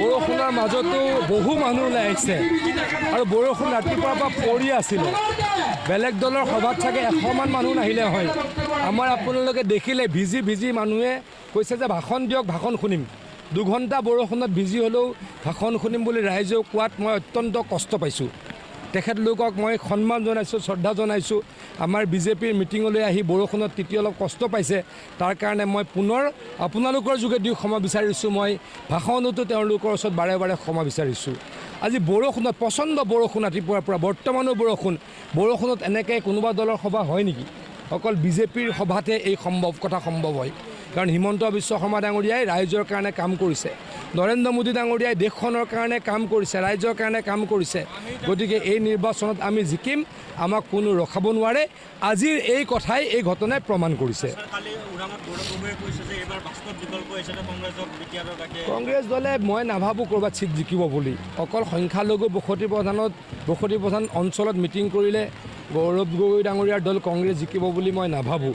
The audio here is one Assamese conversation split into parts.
বৰষুণৰ মাজতো বহু মানুহ ওলাই আহিছে আৰু বৰষুণ ৰাতিপুৱাৰ পৰা পৰি আছিলে। বেলেগ দলৰ সভাত চাগে 100 মান মানুহ নাহিলে হয়। আমাৰ আপোনালোকে দেখিলে ভিজি ভিজি মানুহে কৈছে যে ভাষণ দিয়ক, ভাষণ শুনিম। 2 ঘণ্টা বৰষুণত ভিজি হ'লেও ভাষণ শুনিম বুলি ৰাইজেও কোৱাত মই অত্যন্ত কষ্ট পাইছোঁ। তেখেতলোকক মই সন্মান জনাইছোঁ, শ্ৰদ্ধা জনাইছোঁ। আমাৰ বিজেপিৰ মিটিঙলৈ আহি বৰষুণত তিতি অলপ কষ্ট পাইছে, তাৰ কাৰণে মই পুনৰ আপোনালোকৰ যোগেদিও ক্ষমা বিচাৰিছোঁ। মই ভাষণতো তেওঁলোকৰ ওচৰত বাৰে বাৰে ক্ষমা বিচাৰিছোঁ। আজি বৰষুণত প্ৰচণ্ড বৰষুণ ৰাতিপুৱাৰ পৰা বৰ্তমানো বৰষুণত এনেকৈ কোনোবা দলৰ সভা হয় নেকি? অকল বিজেপিৰ সভাতে এই কথা সম্ভৱ হয়। কাৰণ হিমন্ত বিশ্ব শৰ্মা ডাঙৰীয়াই ৰাইজৰ কাৰণে কাম কৰিছে, নৰেন্দ্ৰ মোদী ডাঙৰীয়াই দেশখনৰ কাৰণে কাম কৰিছে, ৰাইজৰ কাৰণে কাম কৰিছে। গতিকে এই নিৰ্বাচনত আমি জিকিম, আমাক কোনো ৰখাব নোৱাৰে। আজিৰ এই কথাই, এই ঘটনাই প্ৰমাণ কৰিছে। কংগ্ৰেছ দলে মই নাভাবোঁ ক'ৰবাত ছিট জিকিব বুলি। অকল সংখ্যালঘু বসতি প্ৰধান অঞ্চলত মিটিং কৰিলে গৌৰৱ গগৈ ডাঙৰীয়াৰ দল কংগ্ৰেছ জিকিব বুলি মই নাভাবোঁ।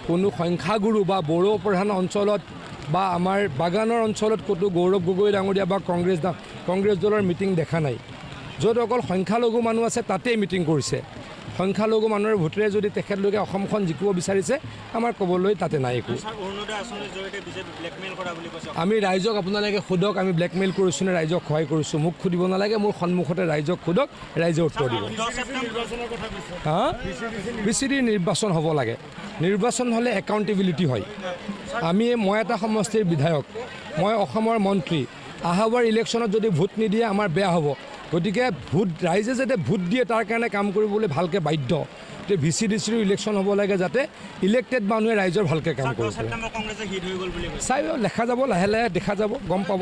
কোনো সংখ্যাগুৰু বা বড়ো প্ৰধান অঞ্চলত বা আমাৰ বাগানৰ অঞ্চলত ক'তো গৌৰৱ গগৈ ডাঙৰীয়া বা কংগ্ৰেছ দলৰ মিটিং দেখা নাই। য'ত অকল সংখ্যালঘু মানুহ আছে তাতেই মিটিং কৰিছে। সংখ্যালঘু মানুহৰ ভোটেৰে যদি তেখেতলোকে অসমখন জিকিব বিচাৰিছে, আমাৰ ক'বলৈ তাতে নাই একো। আমি ৰাইজক আপোনালোকে সোধক, আমি ব্লেকমেইল কৰিছোঁ নে ৰাইজক সহায় কৰিছোঁ? মোক সুধিব নালাগে, মোৰ সন্মুখতে ৰাইজক সোধক, ৰাইজে উত্তৰ দিব। বিচিৰি নিৰ্বাচন হ'ব লাগে। নিৰ্বাচন হ'লে একাউণ্টেবিলিটি হয়। মই এটা সমষ্টিৰ বিধায়ক, মই অসমৰ মন্ত্ৰী। অহাবাৰ ইলেকশ্যনত যদি ভোট নিদিয়ে আমাৰ বেয়া হ'ব। গতিকে ৰাইজে যাতে ভোট দিয়ে তাৰ কাৰণে কাম কৰিবলৈ ভালকৈ বাধ্য। গতিকে VCDCৰো ইলেকশ্যন হ'ব লাগে যাতে ইলেক্টেড মানুহে ৰাইজৰ ভালকৈ কাম কৰিব পাৰে। চাই দেখা যাব, লাহে লাহে দেখা যাব, গম পাব।